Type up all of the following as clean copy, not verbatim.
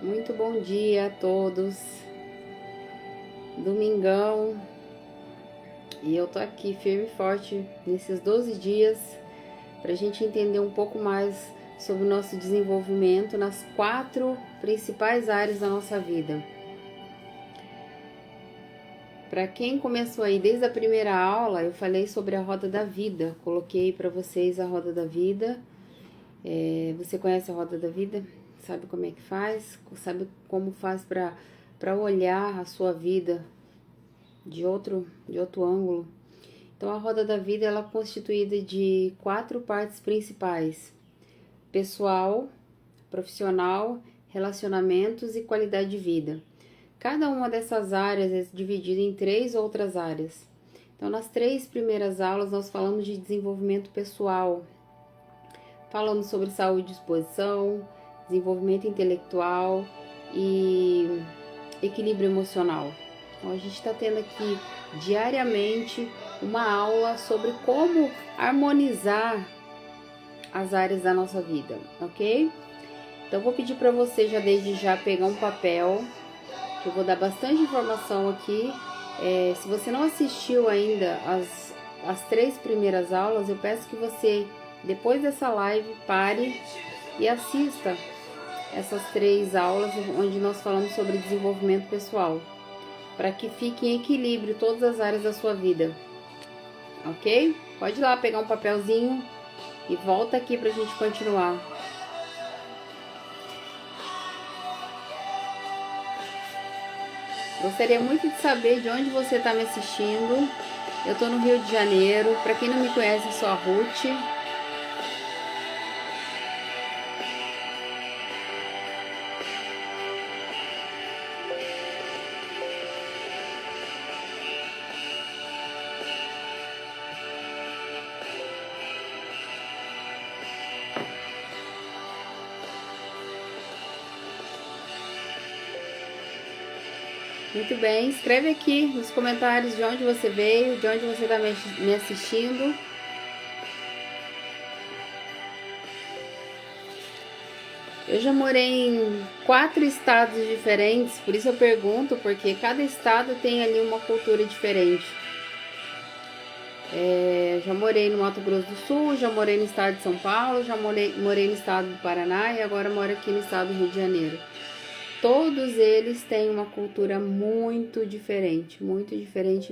Muito bom dia a todos. Domingão. E eu tô aqui firme e forte nesses 12 dias para a gente entender um pouco mais sobre o nosso desenvolvimento nas 4 principais áreas da nossa vida. Para quem começou aí desde a primeira aula, eu falei sobre a roda da vida. Coloquei para vocês a roda da vida. Você conhece a roda da vida? Sabe como é que faz? Sabe como faz para olhar a sua vida de outro ângulo? Então, a roda da vida ela é constituída de 4 partes principais: pessoal, profissional, relacionamentos e qualidade de vida. Cada uma dessas áreas é dividida em 3 outras áreas. Então, nas 3 primeiras aulas, nós falamos de desenvolvimento pessoal, falamos sobre saúde e disposição, desenvolvimento intelectual e equilíbrio emocional. Então, a gente está tendo aqui diariamente uma aula sobre como harmonizar as áreas da nossa vida, ok? Então, vou pedir para você já desde já pegar um papel, que eu vou dar bastante informação aqui. Se você não assistiu ainda as 3 primeiras aulas, eu peço que você, depois dessa live, pare e assista essas 3 aulas onde nós falamos sobre desenvolvimento pessoal, para que fique em equilíbrio todas as áreas da sua vida, ok? Pode ir lá pegar um papelzinho e volta aqui para a gente continuar. Gostaria muito de saber de onde você está me assistindo. Eu estou no Rio de Janeiro. Para quem não me conhece, eu sou a Ruth. Muito bem, escreve aqui nos comentários de onde você veio, de onde você está me assistindo. Eu já morei em 4 estados diferentes, por isso eu pergunto, porque cada estado tem ali uma cultura diferente. Já morei no Mato Grosso do Sul, já morei no estado de São Paulo, já morei no estado do Paraná e agora moro aqui no estado do Rio de Janeiro. Todos eles têm uma cultura muito diferente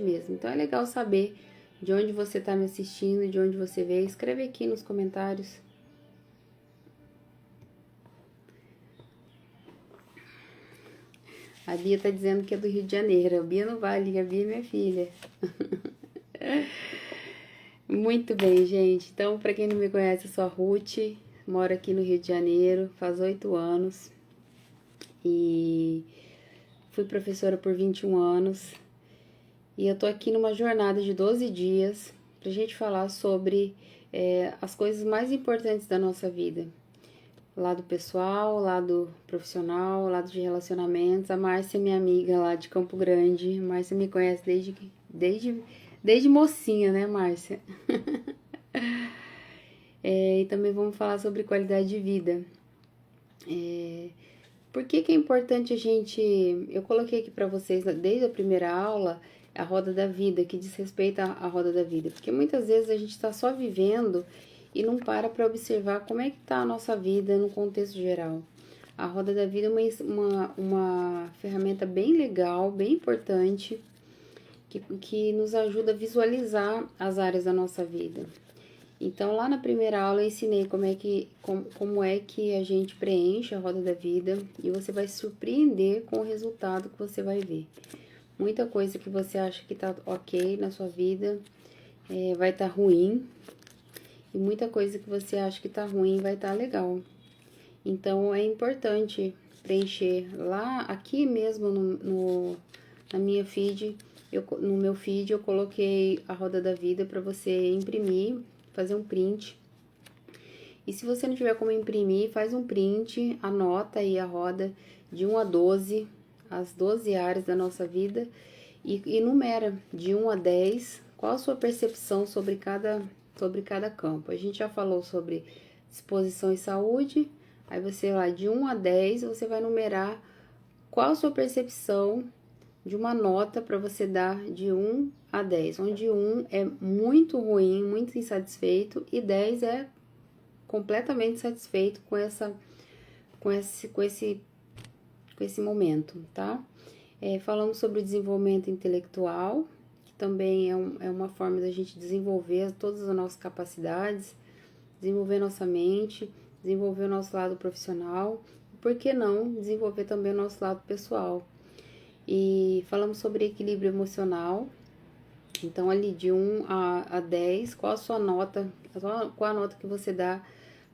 mesmo. Então é legal saber de onde você está me assistindo, de onde você veio. Escreve aqui nos comentários. A Bia tá dizendo que é do Rio de Janeiro. A Bia não vale, a Bia é minha filha. Muito bem, gente. Então, para quem não me conhece, eu sou a Ruth, moro aqui no Rio de Janeiro, faz 8 anos. E fui professora por 21 anos. E eu tô aqui numa jornada de 12 dias pra gente falar sobre as coisas mais importantes da nossa vida. Lado pessoal, lado profissional, lado de relacionamentos. A Márcia é minha amiga lá de Campo Grande. A Márcia me conhece desde mocinha, né, Márcia? E também vamos falar sobre qualidade de vida. Por que é importante a gente... Eu coloquei aqui para vocês, desde a primeira aula, a roda da vida, que diz respeito à roda da vida. Porque muitas vezes a gente está só vivendo e não para observar como é que está a nossa vida no contexto geral. A roda da vida é uma ferramenta bem legal, bem importante, que nos ajuda a visualizar as áreas da nossa vida. Então, lá na primeira aula eu ensinei como é que a gente preenche a roda da vida e você vai se surpreender com o resultado que você vai ver. Muita coisa que você acha que tá ok na sua vida vai estar ruim, e muita coisa que você acha que tá ruim vai estar legal. Então, é importante preencher lá, aqui mesmo na minha feed, no meu feed eu coloquei a roda da vida para você imprimir, fazer um print. E se você não tiver como imprimir, faz um print, anota aí a roda de 1 a 12, as 12 áreas da nossa vida, e numera de 1 a 10 qual a sua percepção sobre cada campo. A gente já falou sobre disposição e saúde, Aí você lá, de 1 a 10, você vai numerar qual a sua percepção de uma nota para você dar de 1 a 10, onde 1 é muito ruim, muito insatisfeito, e 10 é completamente satisfeito com esse momento, tá? Falamos sobre o desenvolvimento intelectual, que também é uma forma da gente desenvolver todas as nossas capacidades, desenvolver nossa mente, desenvolver o nosso lado profissional, por que não desenvolver também o nosso lado pessoal. E falamos sobre equilíbrio emocional, então ali de 1 a 10, qual a sua nota, qual a nota que você dá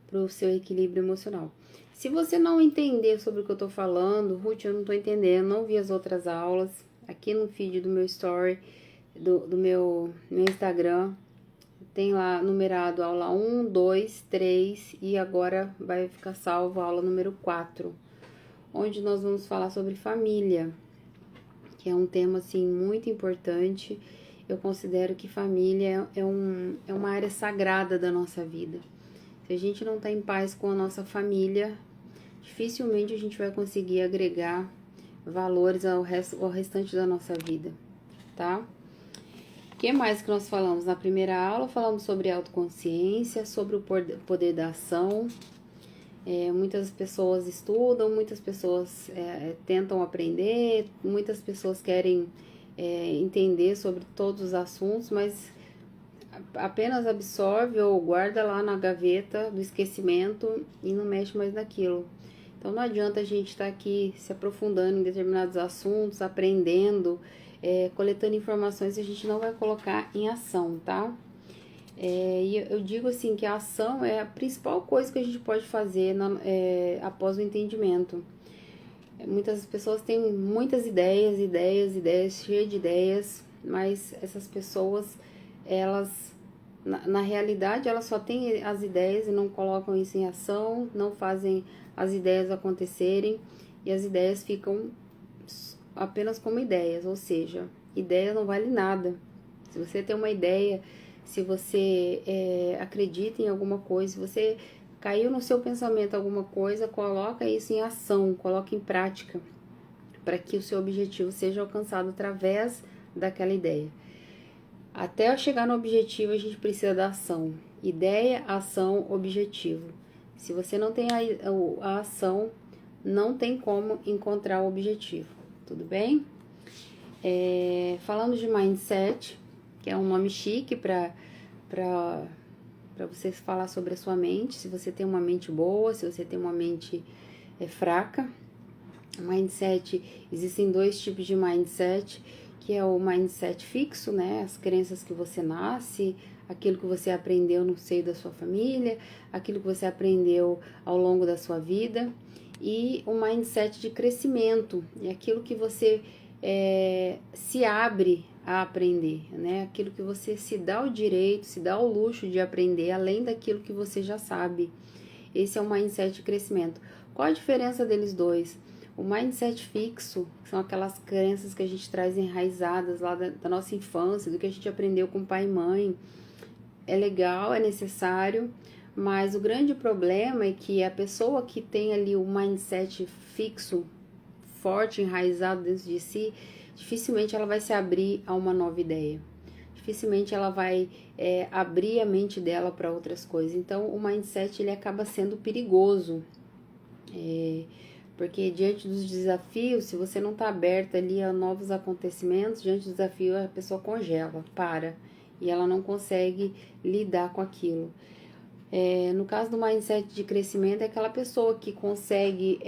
para o seu equilíbrio emocional. Se você não entender sobre o que eu tô falando, Ruth, eu não tô entendendo, não vi as outras aulas, aqui no feed do meu story, do meu Instagram, tem lá numerado aula 1, 2, 3 e agora vai ficar salvo a aula número 4, onde nós vamos falar sobre família, que é um tema, assim, muito importante. Eu considero que família é uma área sagrada da nossa vida. Se a gente não tá em paz com a nossa família, dificilmente a gente vai conseguir agregar valores ao restante da nossa vida, tá? O que mais que nós falamos? Na primeira aula falamos sobre autoconsciência, sobre o poder da ação. Muitas pessoas estudam, muitas pessoas tentam aprender, muitas pessoas querem entender sobre todos os assuntos, mas apenas absorve ou guarda lá na gaveta do esquecimento e não mexe mais naquilo. Então não adianta a gente estar aqui se aprofundando em determinados assuntos, aprendendo, coletando informações, a gente não vai colocar em ação, tá? E eu digo assim que a ação é a principal coisa que a gente pode fazer após o entendimento. Muitas pessoas têm muitas ideias, cheias de ideias, mas essas pessoas, elas, na realidade, elas só têm as ideias e não colocam isso em ação, não fazem as ideias acontecerem, e as ideias ficam apenas como ideias, ou seja, ideia não vale nada. Se você tem uma ideia, se você acredita em alguma coisa, se você caiu no seu pensamento alguma coisa, coloca isso em ação, coloca em prática, para que o seu objetivo seja alcançado através daquela ideia. Até chegar no objetivo, a gente precisa da ação. Ideia, ação, objetivo. Se você não tem a ação, não tem como encontrar o objetivo, tudo bem? Falando de mindset, que é um nome chique para você falar sobre a sua mente, se você tem uma mente boa, se você tem uma mente fraca. Mindset, existem 2 tipos de mindset, que é o mindset fixo, né, as crenças que você nasce, aquilo que você aprendeu no seio da sua família, aquilo que você aprendeu ao longo da sua vida, e o mindset de crescimento, é aquilo que você se abre a aprender, né? Aquilo que você se dá o direito, se dá o luxo de aprender, além daquilo que você já sabe. Esse é o mindset de crescimento. Qual a diferença deles dois? O mindset fixo, que são aquelas crenças que a gente traz enraizadas lá da nossa infância, do que a gente aprendeu com pai e mãe, é legal, é necessário, mas o grande problema é que a pessoa que tem ali o mindset fixo, forte, enraizado dentro de si, dificilmente ela vai se abrir a uma nova ideia. Dificilmente ela vai abrir a mente dela para outras coisas. Então, o mindset ele acaba sendo perigoso. Porque diante dos desafios, se você não está aberta ali a novos acontecimentos, diante do desafio a pessoa congela, para, e ela não consegue lidar com aquilo. No caso do mindset de crescimento, é aquela pessoa que consegue,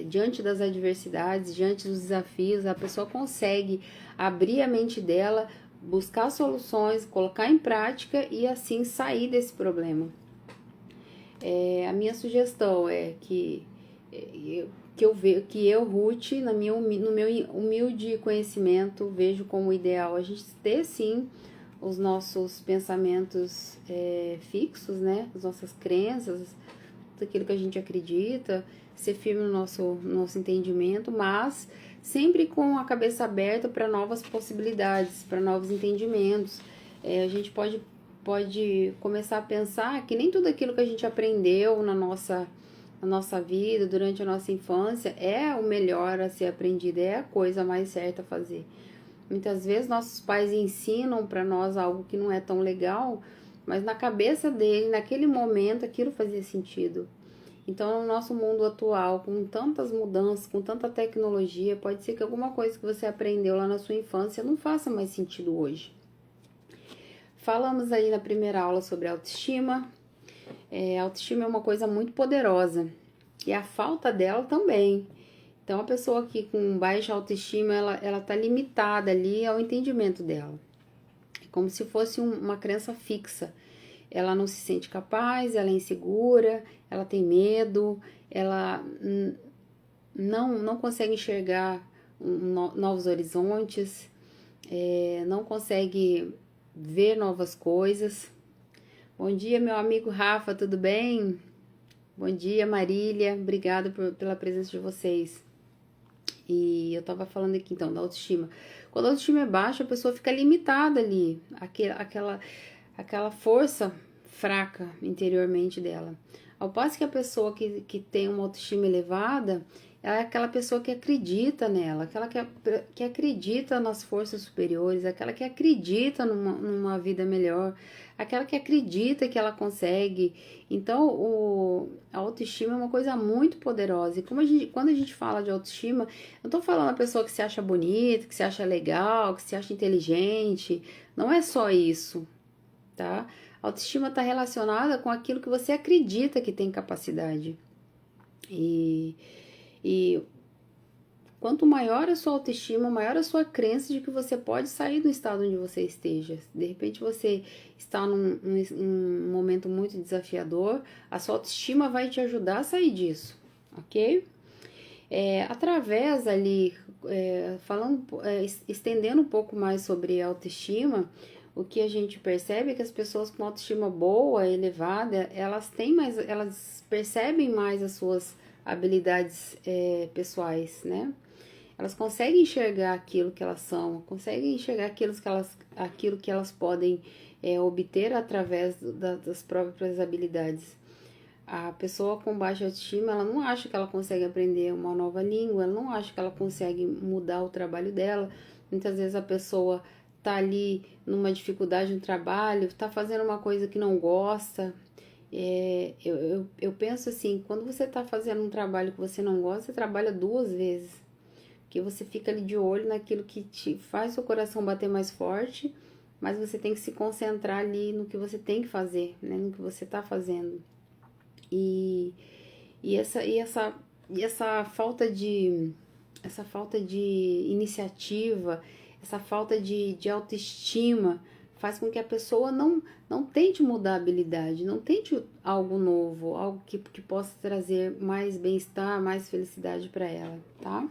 diante das adversidades, diante dos desafios, a pessoa consegue abrir a mente dela, buscar soluções, colocar em prática e assim sair desse problema. A minha sugestão é que eu, Ruth, no meu humilde conhecimento, vejo como ideal a gente ter sim os nossos pensamentos fixos, né? As nossas crenças, tudo aquilo que a gente acredita, ser firme no nosso entendimento, mas sempre com a cabeça aberta para novas possibilidades, para novos entendimentos. A gente pode começar a pensar que nem tudo aquilo que a gente aprendeu na nossa na nossa vida, durante a nossa infância, é o melhor a ser aprendido, é a coisa mais certa a fazer. Muitas vezes nossos pais ensinam para nós algo que não é tão legal, mas na cabeça dele, naquele momento, aquilo fazia sentido. Então, no nosso mundo atual, com tantas mudanças, com tanta tecnologia, pode ser que alguma coisa que você aprendeu lá na sua infância não faça mais sentido hoje. Falamos aí na primeira aula sobre autoestima. Autoestima é uma coisa muito poderosa e a falta dela também. Então, a pessoa que com baixa autoestima, ela tá limitada ali ao entendimento dela. É como se fosse uma crença fixa. Ela não se sente capaz, ela é insegura, ela tem medo, ela não consegue enxergar novos horizontes, não consegue ver novas coisas. Bom dia, meu amigo Rafa, tudo bem? Bom dia, Marília, obrigada pela presença de vocês. E eu tava falando aqui então da autoestima. Quando a autoestima é baixa, a pessoa fica limitada ali, aquela força fraca interiormente dela. Ao passo que a pessoa que tem uma autoestima elevada, ela é aquela pessoa que acredita nela, aquela que acredita nas forças superiores, aquela que acredita numa vida melhor, aquela que acredita que ela consegue. Então, a autoestima é uma coisa muito poderosa. E quando a gente fala de autoestima, eu não tô falando a pessoa que se acha bonita, que se acha legal, que se acha inteligente. Não é só isso, tá? A autoestima está relacionada com aquilo que você acredita que tem capacidade. E quanto maior a sua autoestima, maior a sua crença de que você pode sair do estado onde você esteja. De repente você está num momento muito desafiador, a sua autoestima vai te ajudar a sair disso, ok? Através ali, estendendo um pouco mais sobre a autoestima, o que a gente percebe é que as pessoas com autoestima boa, elevada, elas percebem mais as suas habilidades pessoais, né? Elas conseguem enxergar aquilo que elas são, conseguem enxergar aquilo que elas podem obter através das próprias habilidades. A pessoa com baixa autoestima, ela não acha que ela consegue aprender uma nova língua, ela não acha que ela consegue mudar o trabalho dela. Muitas vezes a pessoa tá ali numa dificuldade no trabalho, tá fazendo uma coisa que não gosta. Eu penso assim, quando você tá fazendo um trabalho que você não gosta, você trabalha 2 vezes. Porque você fica ali de olho naquilo que te faz seu coração bater mais forte, mas você tem que se concentrar ali no que você tem que fazer, né? No que você tá fazendo. E essa falta de iniciativa, essa falta de autoestima faz com que a pessoa não tente mudar a habilidade, não tente algo novo, algo que possa trazer mais bem-estar, mais felicidade para ela, tá?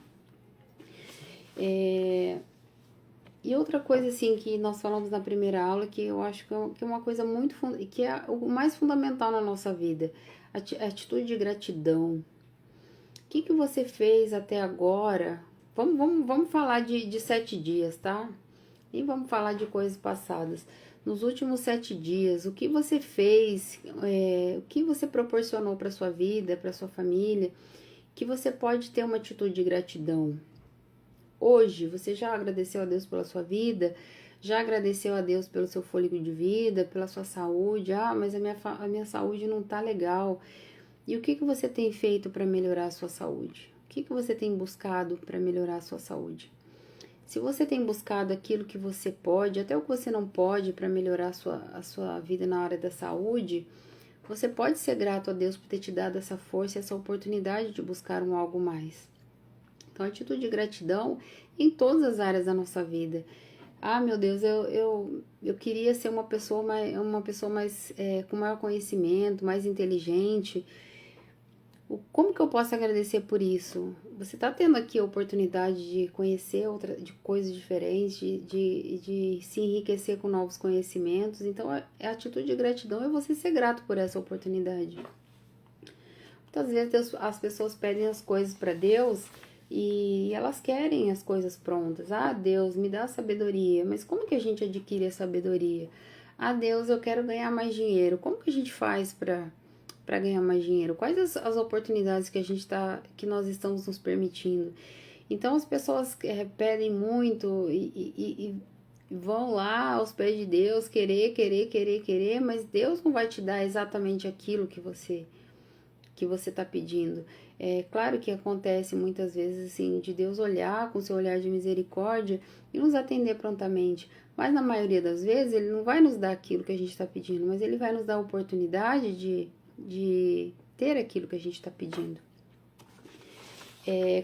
E outra coisa assim que nós falamos na primeira aula, que eu acho que é uma coisa muito, que é o mais fundamental na nossa vida, a atitude de gratidão. O que você fez até agora? Vamos falar de 7 dias, tá? E vamos falar de coisas passadas. Nos últimos 7 dias, o que você fez, o que você proporcionou para sua vida, para sua família, que você pode ter uma atitude de gratidão. Hoje, você já agradeceu a Deus pela sua vida? Já agradeceu a Deus pelo seu fôlego de vida, pela sua saúde? Ah, mas a minha saúde não tá legal. E o que você tem feito para melhorar a sua saúde? O que você tem buscado para melhorar a sua saúde? Se você tem buscado aquilo que você pode, até o que você não pode para melhorar a sua vida na área da saúde, você pode ser grato a Deus por ter te dado essa força e essa oportunidade de buscar um algo mais. Então, atitude de gratidão em todas as áreas da nossa vida. Ah, meu Deus, eu queria ser uma pessoa mais com maior conhecimento, mais inteligente. Como que eu posso agradecer por isso? Você está tendo aqui a oportunidade de conhecer de coisas diferentes, de se enriquecer com novos conhecimentos. Então, a atitude de gratidão é você ser grato por essa oportunidade. Muitas vezes as pessoas pedem as coisas para Deus e elas querem as coisas prontas. Ah, Deus, me dá sabedoria. Mas como que a gente adquire a sabedoria? Ah, Deus, eu quero ganhar mais dinheiro. Como que a gente faz para para ganhar mais dinheiro? Quais as oportunidades que nós estamos nos permitindo? Então as pessoas pedem muito e vão lá aos pés de Deus querer, mas Deus não vai te dar exatamente aquilo que você está pedindo. É claro que acontece muitas vezes assim, de Deus olhar com seu olhar de misericórdia e nos atender prontamente, mas na maioria das vezes Ele não vai nos dar aquilo que a gente está pedindo, mas Ele vai nos dar a oportunidade de ter aquilo que a gente está pedindo.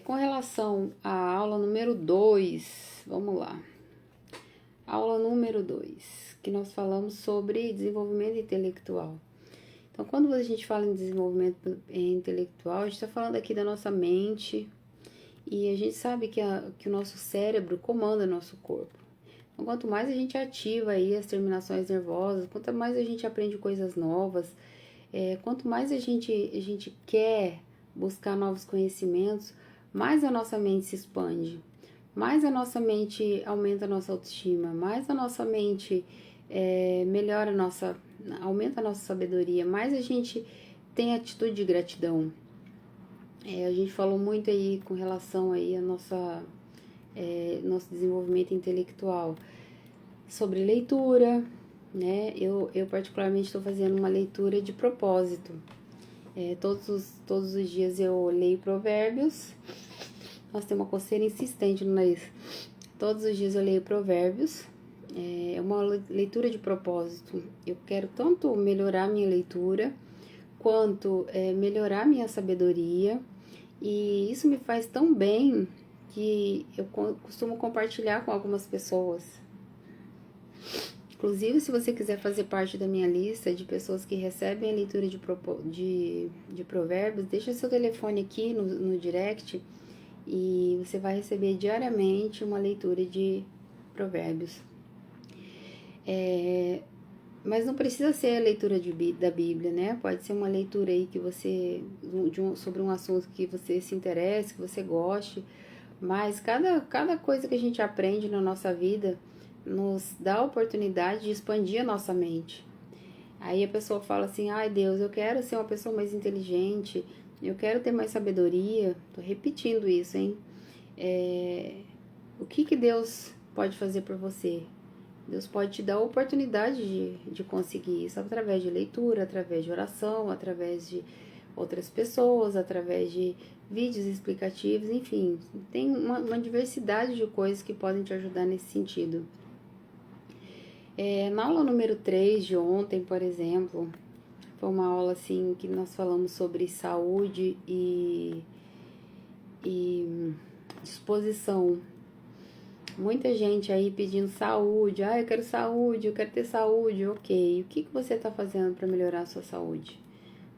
Com relação à aula número 2, vamos lá. Aula número 2, que nós falamos sobre desenvolvimento intelectual. Então, quando a gente fala em desenvolvimento intelectual, a gente está falando aqui da nossa mente e a gente sabe que o nosso cérebro comanda nosso corpo. Então, quanto mais a gente ativa aí as terminações nervosas, quanto mais a gente aprende coisas novas, quanto mais a gente quer buscar novos conhecimentos, mais a nossa mente se expande, mais a nossa mente aumenta a nossa autoestima, mais a nossa mente aumenta a nossa sabedoria, mais a gente tem atitude de gratidão. A gente falou muito aí com relação aí a nosso desenvolvimento intelectual sobre leitura, né? Eu particularmente estou fazendo uma leitura de propósito. Todos os dias eu leio Provérbios. Nossa, tem uma coceira insistente no nariz. Todos os dias eu leio Provérbios. É uma leitura de propósito. Eu quero tanto melhorar minha leitura, quanto melhorar minha sabedoria. E isso me faz tão bem que eu costumo compartilhar com algumas pessoas. Inclusive, se você quiser fazer parte da minha lista de pessoas que recebem a leitura de provérbios, deixa seu telefone aqui no direct e você vai receber diariamente uma leitura de provérbios. Mas não precisa ser a leitura da Bíblia, né? Pode ser uma leitura aí que você sobre um assunto que você se interesse, que você goste. Mas cada coisa que a gente aprende na nossa vida nos dá a oportunidade de expandir a nossa mente. Aí a pessoa fala assim, ai Deus, eu quero ser uma pessoa mais inteligente, eu quero ter mais sabedoria. Tô repetindo isso, hein? O que Deus pode fazer por você? Deus pode te dar a oportunidade de conseguir isso através de leitura, através de oração, através de outras pessoas, através de vídeos explicativos, enfim, tem uma diversidade de coisas que podem te ajudar nesse sentido. Na aula número 3 de ontem, por exemplo, foi uma aula assim que nós falamos sobre saúde e disposição. Muita gente aí pedindo saúde, eu quero saúde, eu quero ter saúde, ok. O que você está fazendo para melhorar a sua saúde?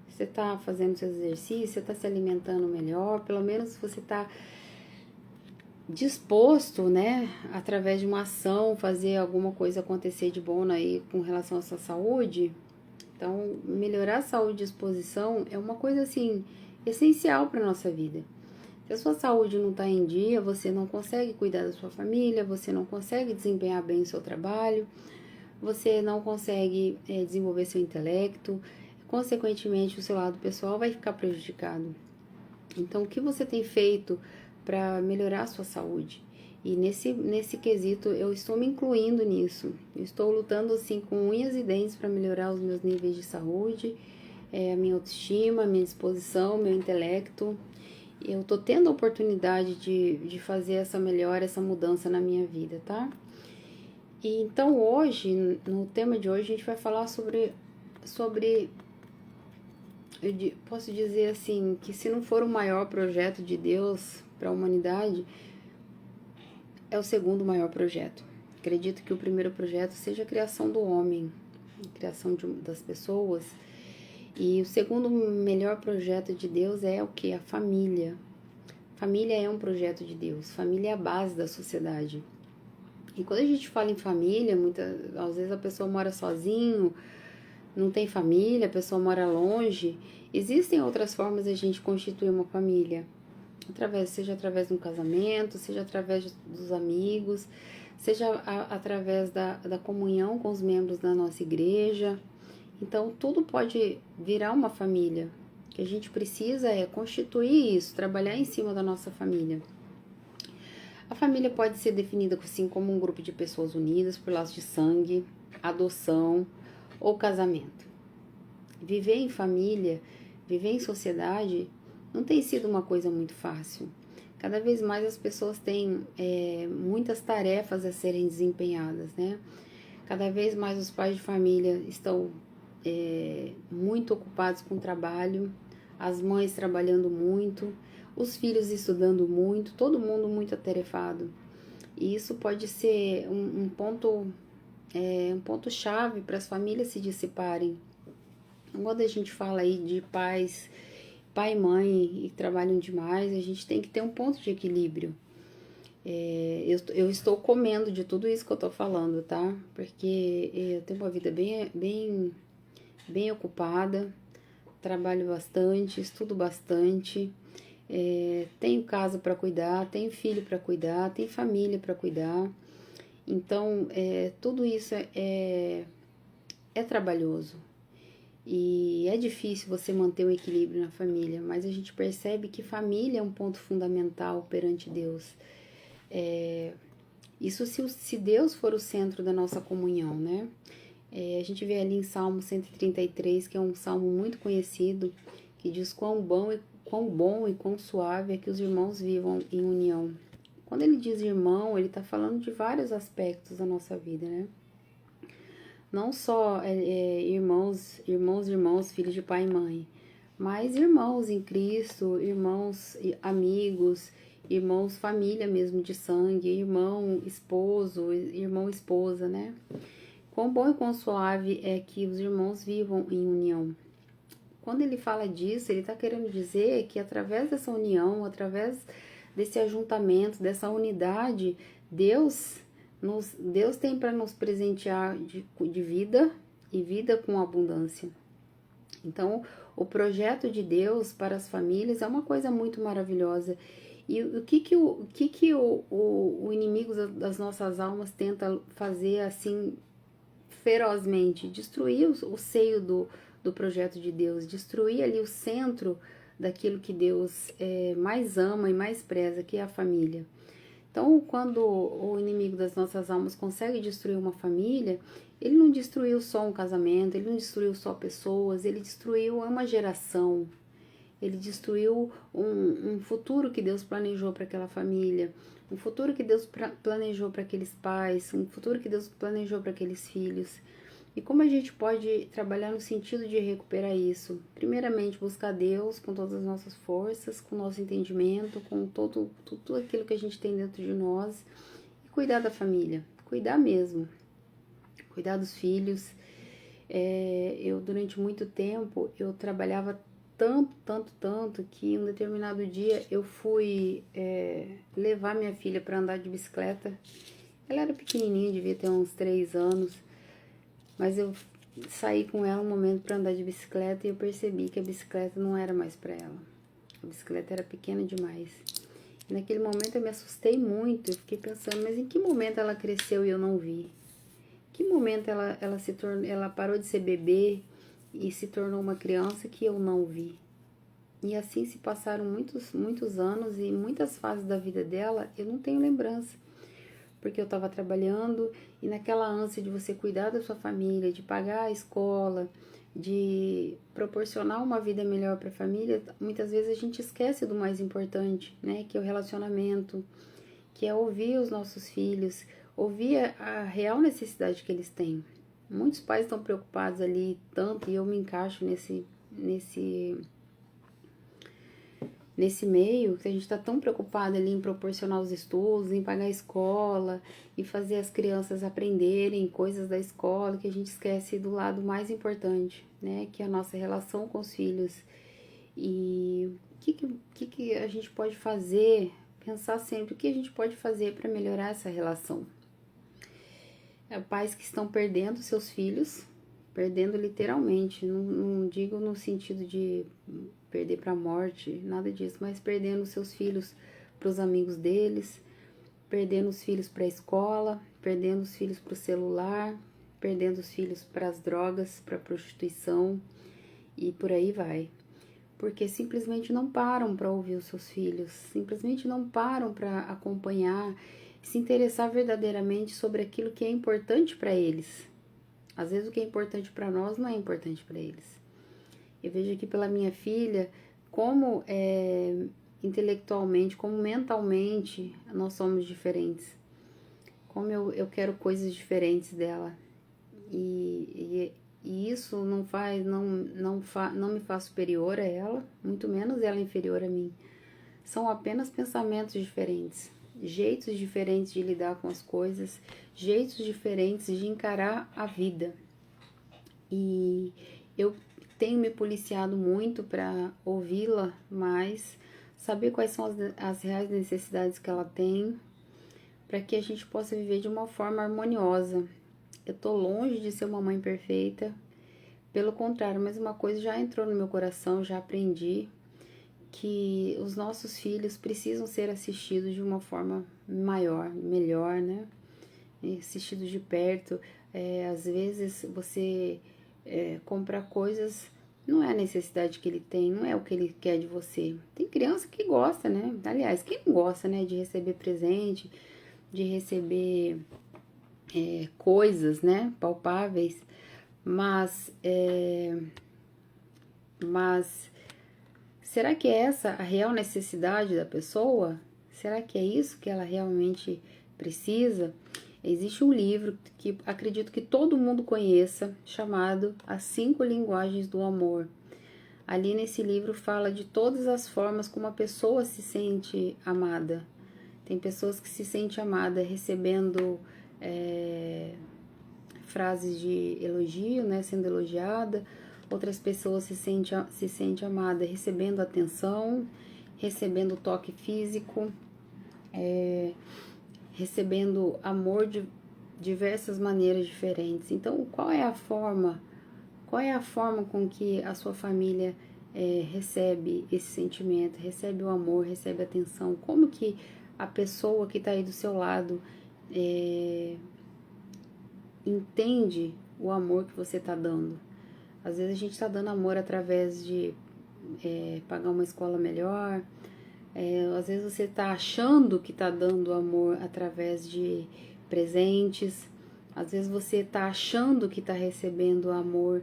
Você está fazendo seus exercícios, você está se alimentando melhor, pelo menos você está disposto, né, através de uma ação, fazer alguma coisa acontecer de bom aí com relação à sua saúde. Então, melhorar a saúde e disposição é uma coisa, assim, essencial para a nossa vida. Se a sua saúde não está em dia, você não consegue cuidar da sua família, você não consegue desempenhar bem o seu trabalho, você não consegue desenvolver seu intelecto, consequentemente o seu lado pessoal vai ficar prejudicado. Então, o que você tem feito para melhorar a sua saúde? E nesse quesito, eu estou me incluindo nisso. Eu estou lutando assim com unhas e dentes para melhorar os meus níveis de saúde, a minha autoestima, a minha disposição, meu intelecto. Eu tô tendo a oportunidade de fazer essa melhora, essa mudança na minha vida, tá? E então hoje, no tema de hoje, a gente vai falar sobre posso dizer assim, que se não for o maior projeto de Deus para a humanidade, é o segundo maior projeto. Acredito que o primeiro projeto seja a criação do homem, a criação das pessoas. E o segundo melhor projeto de Deus é o que? A família. Família é um projeto de Deus. Família é a base da sociedade. E quando a gente fala em família, às vezes a pessoa mora sozinho, não tem família, a pessoa mora longe. Existem outras formas de a gente constituir uma família. Seja através de um casamento, seja através dos amigos, seja através da comunhão com os membros da nossa igreja. Então, tudo pode virar uma família. O que a gente precisa é constituir isso, trabalhar em cima da nossa família. A família pode ser definida assim como um grupo de pessoas unidas por laços de sangue, adoção ou casamento. Viver em família, viver em sociedade, não tem sido uma coisa muito fácil. Cada vez mais as pessoas têm muitas tarefas a serem desempenhadas, né? Cada vez mais os pais de família estão muito ocupados com o trabalho, as mães trabalhando muito, os filhos estudando muito, todo mundo muito atarefado. E isso pode ser um ponto chave para as famílias se dissiparem. Quando a gente fala aí de pais, pai e mãe e trabalham demais, a gente tem que ter um ponto de equilíbrio. Eu estou comendo de tudo isso que eu estou falando, tá? Porque eu tenho uma vida bem ocupada, trabalho bastante, estudo bastante, tenho casa para cuidar, tenho filho para cuidar, tenho família para cuidar. Então, tudo isso é trabalhoso. E é difícil você manter o equilíbrio na família, mas a gente percebe que família é um ponto fundamental perante Deus. Isso se Deus for o centro da nossa comunhão, né? A gente vê ali em Salmo 133, que é um salmo muito conhecido, que diz quão bom e quão suave é que os irmãos vivam em união. Quando ele diz irmão, ele está falando de vários aspectos da nossa vida, né? Não só irmãos, filhos de pai e mãe, mas irmãos em Cristo, irmãos amigos, irmãos família mesmo de sangue, irmão esposo, irmão esposa, né? Quão bom e quão suave é que os irmãos vivam em união. Quando ele fala disso, ele está querendo dizer que através dessa união, através desse ajuntamento, dessa unidade, Deus tem para nos presentear de vida e vida com abundância. Então, o projeto de Deus para as famílias é uma coisa muito maravilhosa. E o que o inimigo das nossas almas tenta fazer assim ferozmente? Destruir o seio do projeto de Deus, destruir ali o centro daquilo que Deus mais ama e mais preza, que é a família. Então, quando o inimigo das nossas almas consegue destruir uma família, ele não destruiu só um casamento, ele não destruiu só pessoas, ele destruiu uma geração, ele destruiu um futuro que Deus planejou para aquela família, um futuro que Deus planejou para aqueles pais, um futuro que Deus planejou para aqueles filhos. E como a gente pode trabalhar no sentido de recuperar isso? Primeiramente, buscar Deus com todas as nossas forças, com o nosso entendimento, com tudo aquilo que a gente tem dentro de nós. E cuidar da família, cuidar mesmo, cuidar dos filhos. Eu, durante muito tempo, eu trabalhava tanto, que em um determinado dia eu fui levar minha filha para andar de bicicleta. Ela era pequenininha, devia ter uns 3 anos. Mas eu saí com ela um momento para andar de bicicleta e eu percebi que a bicicleta não era mais para ela. A bicicleta era pequena demais. E naquele momento eu me assustei muito. Eu fiquei pensando, mas em que momento ela cresceu e eu não vi? Em que momento ela parou de ser bebê e se tornou uma criança que eu não vi? E assim se passaram muitos anos e muitas fases da vida dela eu não tenho lembrança. Porque eu estava trabalhando e naquela ânsia de você cuidar da sua família, de pagar a escola, de proporcionar uma vida melhor para a família, muitas vezes a gente esquece do mais importante, né? Que é o relacionamento, que é ouvir os nossos filhos, ouvir a real necessidade que eles têm. Muitos pais estão preocupados ali tanto, e eu me encaixo nesse meio, que a gente está tão preocupado ali em proporcionar os estudos, em pagar a escola e fazer as crianças aprenderem coisas da escola, que a gente esquece do lado mais importante, né? Que é a nossa relação com os filhos. E o que a gente pode fazer, pensar sempre o que a gente pode fazer para melhorar essa relação. Pais que estão perdendo seus filhos, perdendo literalmente, não digo no sentido de perder para a morte, nada disso, mas perdendo seus filhos para os amigos deles, perdendo os filhos para a escola, perdendo os filhos para o celular, perdendo os filhos para as drogas, para a prostituição e por aí vai. Porque simplesmente não param para ouvir os seus filhos, simplesmente não param para acompanhar, se interessar verdadeiramente sobre aquilo que é importante para eles. Às vezes o que é importante para nós não é importante para eles. Eu vejo aqui pela minha filha como intelectualmente, como mentalmente nós somos diferentes. Como eu quero coisas diferentes dela. E isso não me faz superior a ela, muito menos ela inferior a mim. São apenas pensamentos diferentes, jeitos diferentes de lidar com as coisas, jeitos diferentes de encarar a vida. E eu tenho me policiado muito para ouvi-la mais, saber quais são as reais necessidades que ela tem, para que a gente possa viver de uma forma harmoniosa. Eu tô longe de ser uma mãe perfeita, pelo contrário, mas uma coisa já entrou no meu coração, já aprendi que os nossos filhos precisam ser assistidos de uma forma maior, melhor, né? Assistidos de perto. Às vezes você comprar coisas, não é a necessidade que ele tem, não é o que ele quer de você. Tem criança que gosta, né? Aliás, quem não gosta, né? De receber presente, de receber coisas, né? Palpáveis. Mas será que é essa a real necessidade da pessoa? Será que é isso que ela realmente precisa? Existe um livro que acredito que todo mundo conheça, chamado As 5 Linguagens do Amor. Ali nesse livro fala de todas as formas como a pessoa se sente amada. Tem pessoas que se sentem amada recebendo frases de elogio, né, sendo elogiada. Outras pessoas se sentem amada recebendo atenção, recebendo toque físico, recebendo amor de diversas maneiras diferentes. Então, qual é a forma com que a sua família recebe esse sentimento, recebe o amor, recebe a atenção? Como que a pessoa que está aí do seu lado entende o amor que você está dando? Às vezes a gente está dando amor através de pagar uma escola melhor. Às vezes você está achando que está dando amor através de presentes. Às vezes você está achando que está recebendo amor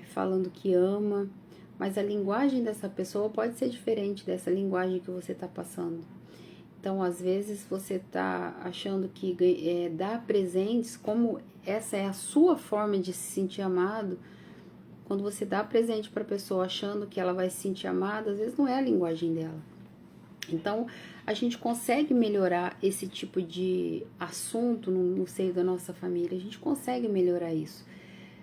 falando que ama. Mas a linguagem dessa pessoa pode ser diferente dessa linguagem que você está passando. Então, às vezes você está achando que dar presentes, como essa é a sua forma de se sentir amado. Quando você dá presente para a pessoa achando que ela vai se sentir amada, às vezes não é a linguagem dela. Então, a gente consegue melhorar esse tipo de assunto no seio da nossa família, a gente consegue melhorar isso.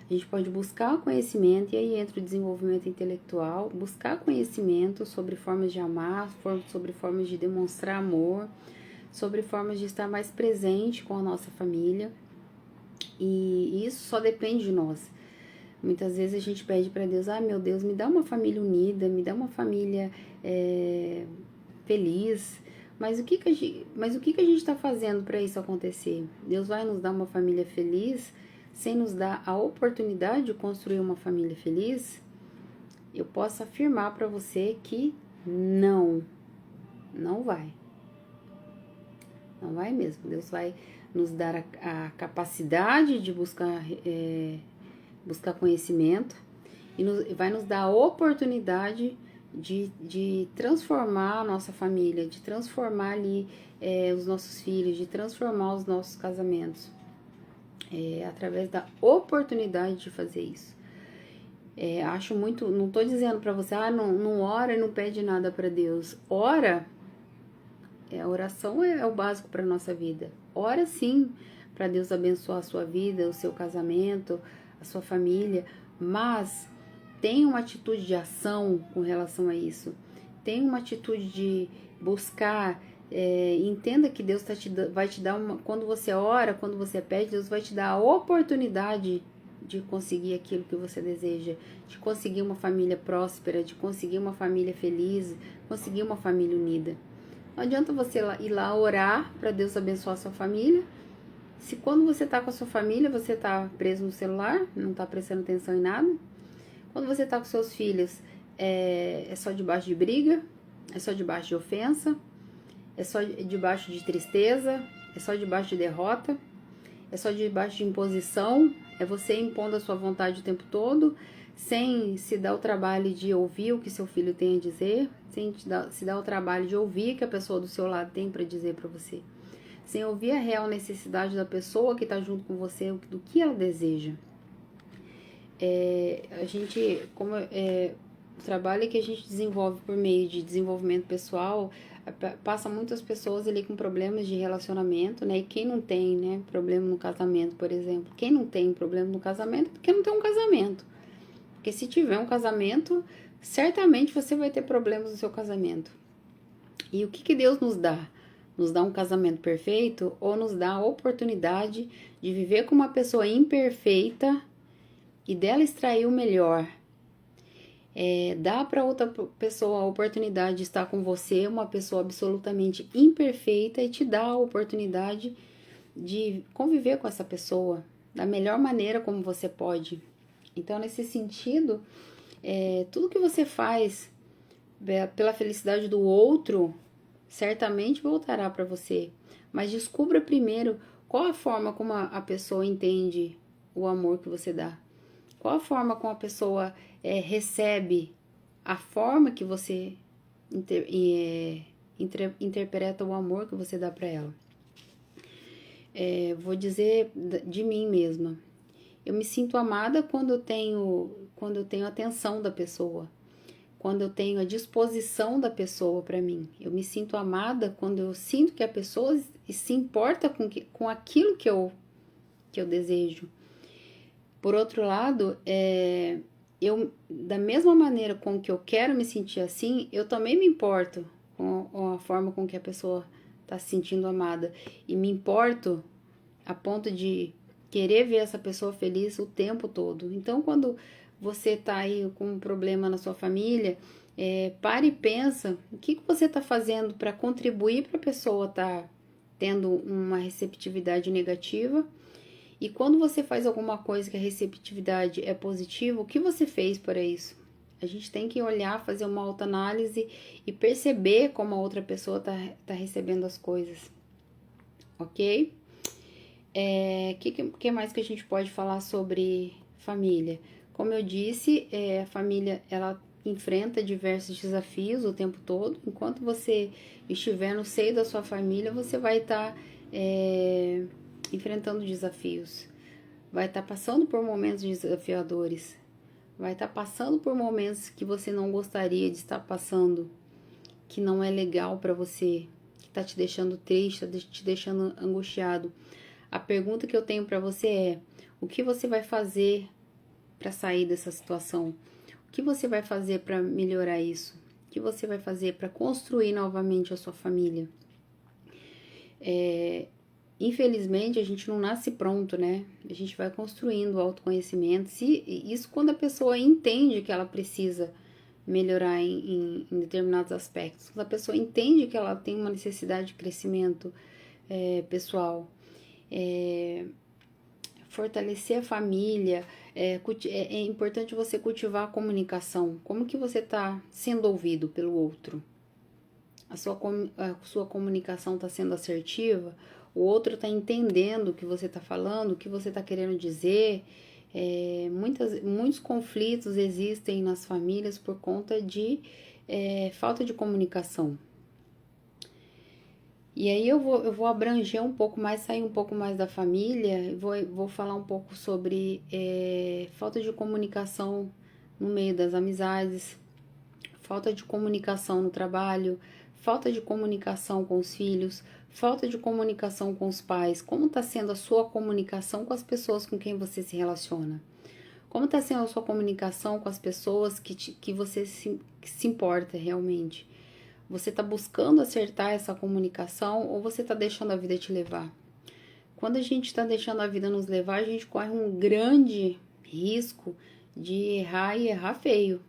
A gente pode buscar conhecimento, e aí entra o desenvolvimento intelectual, buscar conhecimento sobre formas de amar, sobre formas de demonstrar amor, sobre formas de estar mais presente com a nossa família, e isso só depende de nós. Muitas vezes a gente pede para Deus, meu Deus, me dá uma família unida, me dá uma família feliz, mas o que a gente está fazendo para isso acontecer? Deus vai nos dar uma família feliz sem nos dar a oportunidade de construir uma família feliz? Eu posso afirmar para você que não vai. Não vai mesmo. Deus vai nos dar a capacidade de buscar conhecimento e vai nos dar a oportunidade de transformar a nossa família, de transformar ali os nossos filhos, de transformar os nossos casamentos, através da oportunidade de fazer isso. Acho muito, não tô dizendo para você, não ora e não pede nada para Deus. Ora, a oração é o básico para nossa vida. Ora sim, para Deus abençoar a sua vida, o seu casamento, a sua família, mas tenha uma atitude de ação com relação a isso. Tenha uma atitude de buscar, entenda que Deus vai te dar quando você ora, quando você pede, Deus vai te dar a oportunidade de conseguir aquilo que você deseja, de conseguir uma família próspera, de conseguir uma família feliz, conseguir uma família unida. Não adianta você ir lá orar para Deus abençoar a sua família, Se quando você tá com a sua família, você tá preso no celular, não tá prestando atenção em nada. Quando você tá com seus filhos, é só debaixo de briga, é só debaixo de ofensa, é só debaixo de tristeza, é só debaixo de derrota, é só debaixo de imposição, é você impondo a sua vontade o tempo todo, sem se dar o trabalho de ouvir o que seu filho tem a dizer, sem se dar o trabalho de ouvir o que a pessoa do seu lado tem para dizer para você, sem ouvir a real necessidade da pessoa que está junto com você, do que ela deseja. A gente, o trabalho que a gente desenvolve por meio de desenvolvimento pessoal, passa muitas pessoas ali com problemas de relacionamento, né? E quem não tem, né, problema no casamento, por exemplo, quem não tem problema no casamento é porque não tem um casamento. Porque se tiver um casamento, certamente você vai ter problemas no seu casamento. E o que Deus nos dá? Nos dá um casamento perfeito ou nos dá a oportunidade de viver com uma pessoa imperfeita e dela extrair o melhor? Dá para outra pessoa a oportunidade de estar com você, uma pessoa absolutamente imperfeita, e te dá a oportunidade de conviver com essa pessoa da melhor maneira como você pode. Então, nesse sentido, tudo que você faz pela felicidade do outro, certamente voltará para você. Mas descubra primeiro qual a forma como a pessoa entende o amor que você dá. Qual a forma como a pessoa recebe a forma que você interpreta o amor que você dá para ela. Vou dizer de mim mesma. Eu me sinto amada quando eu tenho a atenção da pessoa, quando eu tenho a disposição da pessoa para mim. Eu me sinto amada quando eu sinto que a pessoa se importa com aquilo que eu desejo. Por outro lado, eu, da mesma maneira com que eu quero me sentir assim, eu também me importo com a forma com que a pessoa está se sentindo amada. E me importo a ponto de querer ver essa pessoa feliz o tempo todo. Então, quando você está aí com um problema na sua família, pare e pensa o que você está fazendo para contribuir para a pessoa estar tendo uma receptividade negativa. E quando você faz alguma coisa que a receptividade é positiva, o que você fez para isso? A gente tem que olhar, fazer uma autoanálise e perceber como a outra pessoa tá recebendo as coisas. Ok? Que mais que a gente pode falar sobre família? Como eu disse, a família ela enfrenta diversos desafios o tempo todo. Enquanto você estiver no seio da sua família, você vai estar enfrentando desafios, vai estar passando por momentos desafiadores, vai estar passando por momentos que você não gostaria de estar passando, que não é legal para você, que está te deixando triste, está te deixando angustiado. A pergunta que eu tenho para você é: o que você vai fazer para sair dessa situação? O que você vai fazer para melhorar isso? O que você vai fazer para construir novamente a sua família? Infelizmente, a gente não nasce pronto, né? A gente vai construindo o autoconhecimento. Isso quando a pessoa entende que ela precisa melhorar em determinados aspectos. Quando a pessoa entende que ela tem uma necessidade de crescimento pessoal. Fortalecer a família. É importante você cultivar a comunicação. Como que você está sendo ouvido pelo outro? A sua comunicação está sendo assertiva? O outro está entendendo o que você está falando, o que você está querendo dizer. Muitos conflitos existem nas famílias por conta de falta de comunicação. E aí eu vou abranger um pouco mais, sair um pouco mais da família, vou falar um pouco sobre falta de comunicação no meio das amizades, falta de comunicação no trabalho, falta de comunicação com os filhos, falta de comunicação com os pais. Como está sendo a sua comunicação com as pessoas com quem você se relaciona? Como está sendo a sua comunicação com as pessoas que você se importa realmente? Você está buscando acertar essa comunicação ou você está deixando a vida te levar? Quando a gente está deixando a vida nos levar, a gente corre um grande risco de errar e errar feio.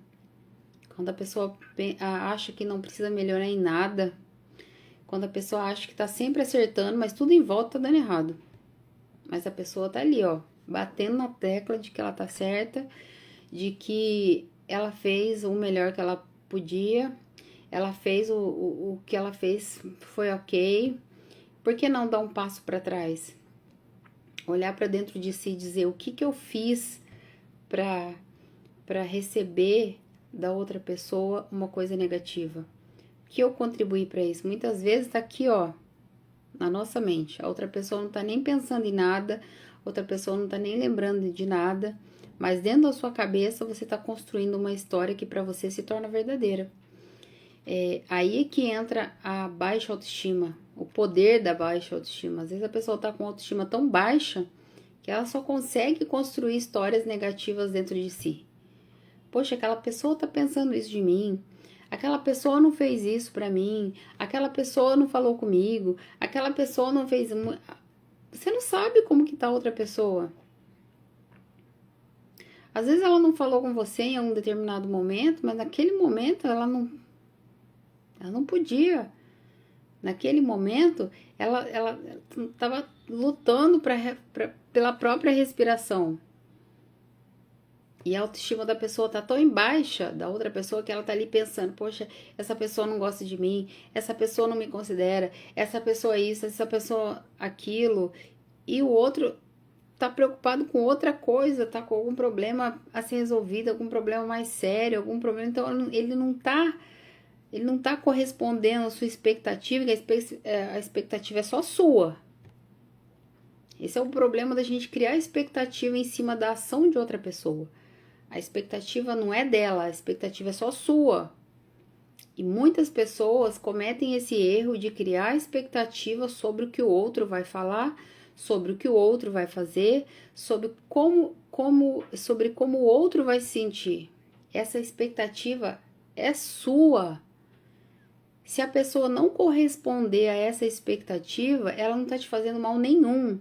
Quando a pessoa acha que não precisa melhorar em nada, quando a pessoa acha que está sempre acertando, mas tudo em volta está dando errado. Mas a pessoa tá ali, ó, batendo na tecla de que ela tá certa, de que ela fez o melhor que ela podia, ela fez o que ela fez foi ok. Por que não dar um passo para trás? Olhar para dentro de si e dizer o que eu fiz para receber da outra pessoa uma coisa negativa. O que eu contribuí para isso? Muitas vezes tá aqui, ó, na nossa mente. A outra pessoa não tá nem pensando em nada, outra pessoa não tá nem lembrando de nada, mas dentro da sua cabeça você tá construindo uma história que para você se torna verdadeira. Aí é que entra a baixa autoestima, o poder da baixa autoestima. Às vezes a pessoa tá com autoestima tão baixa que ela só consegue construir histórias negativas dentro de si. Poxa, aquela pessoa tá pensando isso de mim, aquela pessoa não fez isso pra mim, aquela pessoa não falou comigo, aquela pessoa não fez... Você não sabe como que tá a outra pessoa. Às vezes ela não falou com você em algum determinado momento, mas naquele momento ela não podia. Naquele momento, ela estava lutando pela própria respiração. E a autoestima da pessoa tá tão em baixa da outra pessoa que ela tá ali pensando, poxa, essa pessoa não gosta de mim, essa pessoa não me considera, essa pessoa isso, essa pessoa aquilo. E o outro tá preocupado com outra coisa, tá com algum problema a ser resolvido, algum problema mais sério, algum problema. Então ele não tá correspondendo à sua expectativa, que a expectativa é só sua. Esse é o problema da gente criar expectativa em cima da ação de outra pessoa. A expectativa não é dela, a expectativa é só sua. E muitas pessoas cometem esse erro de criar expectativa sobre o que o outro vai falar, sobre o que o outro vai fazer, sobre como o outro vai se sentir. Essa expectativa é sua. Se a pessoa não corresponder a essa expectativa, ela não está te fazendo mal nenhum.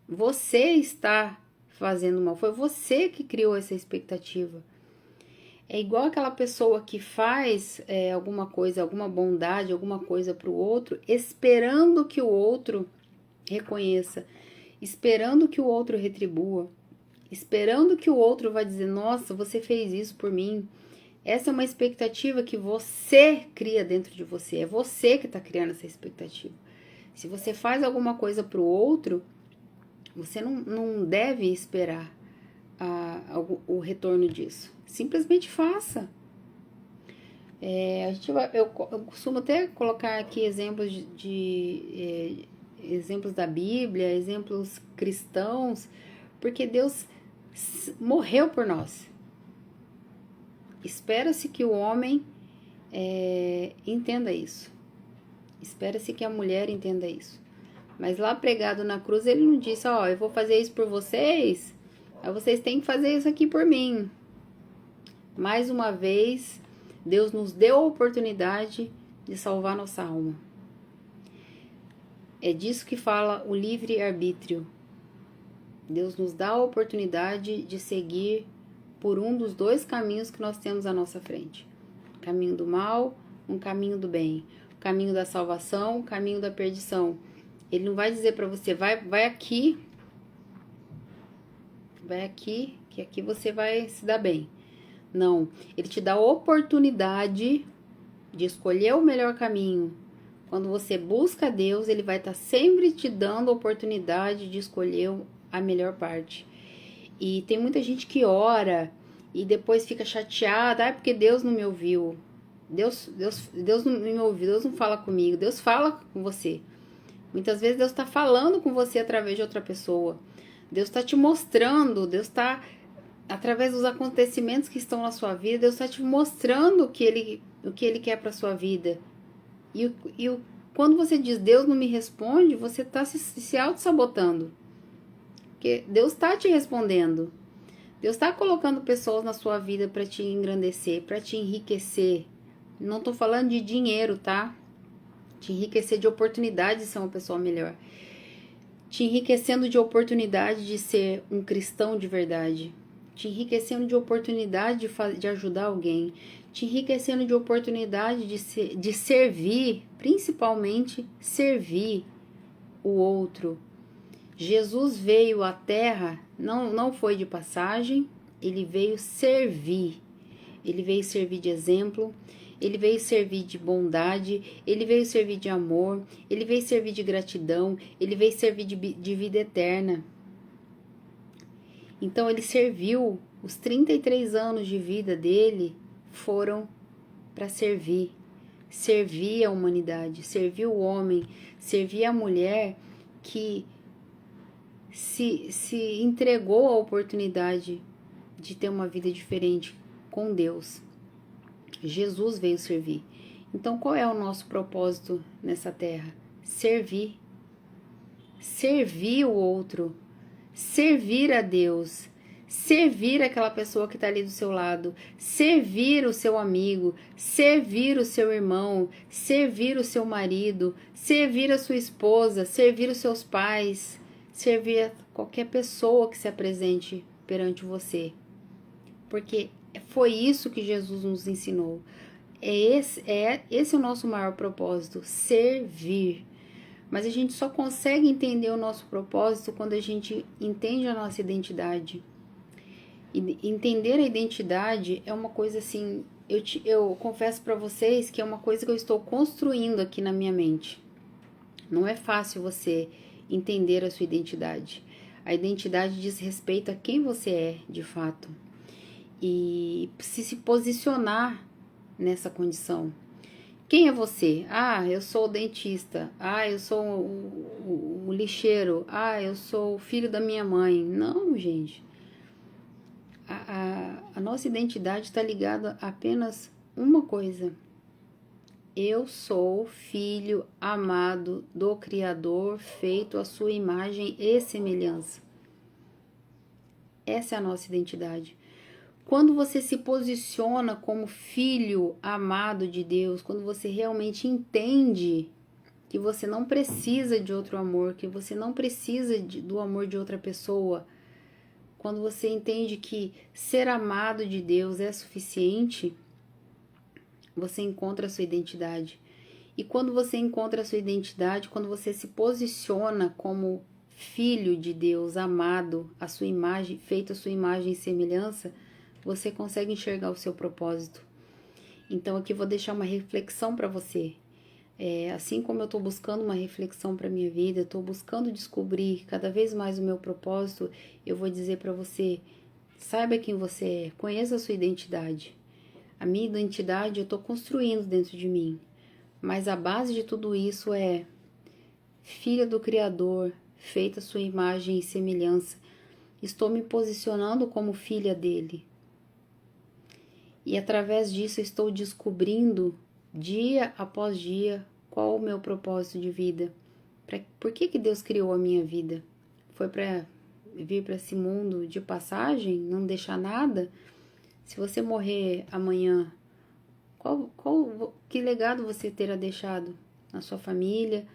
Você está fazendo mal. Foi você que criou essa expectativa. É igual aquela pessoa que faz alguma coisa, alguma bondade, alguma coisa para o outro, esperando que o outro reconheça, esperando que o outro retribua, esperando que o outro vai dizer, nossa, você fez isso por mim. Essa é uma expectativa que você cria dentro de você. É você que está criando essa expectativa. Se você faz alguma coisa para o outro, você não deve esperar o retorno disso. Simplesmente faça. Eu costumo até colocar aqui exemplos exemplos da Bíblia, exemplos cristãos, porque Deus morreu por nós. Espera-se que o homem entenda isso. Espera-se que a mulher entenda isso. Mas lá pregado na cruz, ele não disse, ó, eu vou fazer isso por vocês, aí vocês têm que fazer isso aqui por mim. Mais uma vez, Deus nos deu a oportunidade de salvar nossa alma. É disso que fala o livre-arbítrio. Deus nos dá a oportunidade de seguir por um dos dois caminhos que nós temos à nossa frente. O caminho do mal, um caminho do bem. O caminho da salvação, o caminho da perdição. Ele não vai dizer para você, vai aqui, que aqui você vai se dar bem. Não, ele te dá a oportunidade de escolher o melhor caminho. Quando você busca Deus, ele vai estar sempre te dando a oportunidade de escolher a melhor parte. E tem muita gente que ora e depois fica chateada, porque Deus não me ouviu. Deus não me ouviu, Deus não fala comigo, Deus fala com você. Muitas vezes Deus está falando com você através de outra pessoa. Deus está te mostrando, Deus está, através dos acontecimentos que estão na sua vida, Deus está te mostrando o que Ele quer para a sua vida. Quando você diz Deus não me responde, você está se auto-sabotando. Porque Deus está te respondendo. Deus está colocando pessoas na sua vida para te engrandecer, para te enriquecer. Não estou falando de dinheiro, tá? Te enriquecer de oportunidade de ser uma pessoa melhor. Te enriquecendo de oportunidade de ser um cristão de verdade. Te enriquecendo de oportunidade de ajudar alguém. Te enriquecendo de oportunidade de servir, principalmente servir o outro. Jesus veio à Terra, não foi de passagem, ele veio servir. Ele veio servir de exemplo, ele veio servir de bondade, ele veio servir de amor, ele veio servir de gratidão, ele veio servir de vida eterna. Então ele serviu, os 33 anos de vida dele foram para servir a humanidade, servir o homem, servir a mulher que se entregou à oportunidade de ter uma vida diferente com Deus. Jesus veio servir. Então, qual é o nosso propósito nessa terra? Servir. Servir o outro. Servir a Deus. Servir aquela pessoa que está ali do seu lado. Servir o seu amigo. Servir o seu irmão. Servir o seu marido. Servir a sua esposa. Servir os seus pais. Servir a qualquer pessoa que se apresente perante você. Porque foi isso que Jesus nos ensinou. Esse é o nosso maior propósito, servir. Mas a gente só consegue entender o nosso propósito quando a gente entende a nossa identidade. E entender a identidade é uma coisa assim, eu confesso para vocês que é uma coisa que eu estou construindo aqui na minha mente. Não é fácil você entender a sua identidade. A identidade diz respeito a quem você é, de fato. E se posicionar nessa condição. Quem é você? Ah, eu sou o dentista. Ah, eu sou o lixeiro. Ah, eu sou o filho da minha mãe. Não, gente. A nossa identidade está ligada a apenas uma coisa. Eu sou filho amado do Criador, feito à sua imagem e semelhança. Essa é a nossa identidade. Quando você se posiciona como filho amado de Deus, quando você realmente entende que você não precisa de outro amor, que você não precisa do amor de outra pessoa, quando você entende que ser amado de Deus é suficiente, você encontra a sua identidade. E quando você encontra a sua identidade, quando você se posiciona como filho de Deus, amado, a sua imagem, feito a sua imagem e semelhança, você consegue enxergar o seu propósito. Então aqui eu vou deixar uma reflexão para você. Assim como eu estou buscando uma reflexão para minha vida, eu estou buscando descobrir cada vez mais o meu propósito, eu vou dizer para você, saiba quem você é, conheça a sua identidade. A minha identidade eu estou construindo dentro de mim, mas a base de tudo isso é filha do Criador, feita a sua imagem e semelhança. Estou me posicionando como filha dele. E através disso eu estou descobrindo, dia após dia, qual o meu propósito de vida. Por que Deus criou a minha vida? Foi para vir para esse mundo de passagem, não deixar nada? Se você morrer amanhã, que legado você terá deixado na sua família,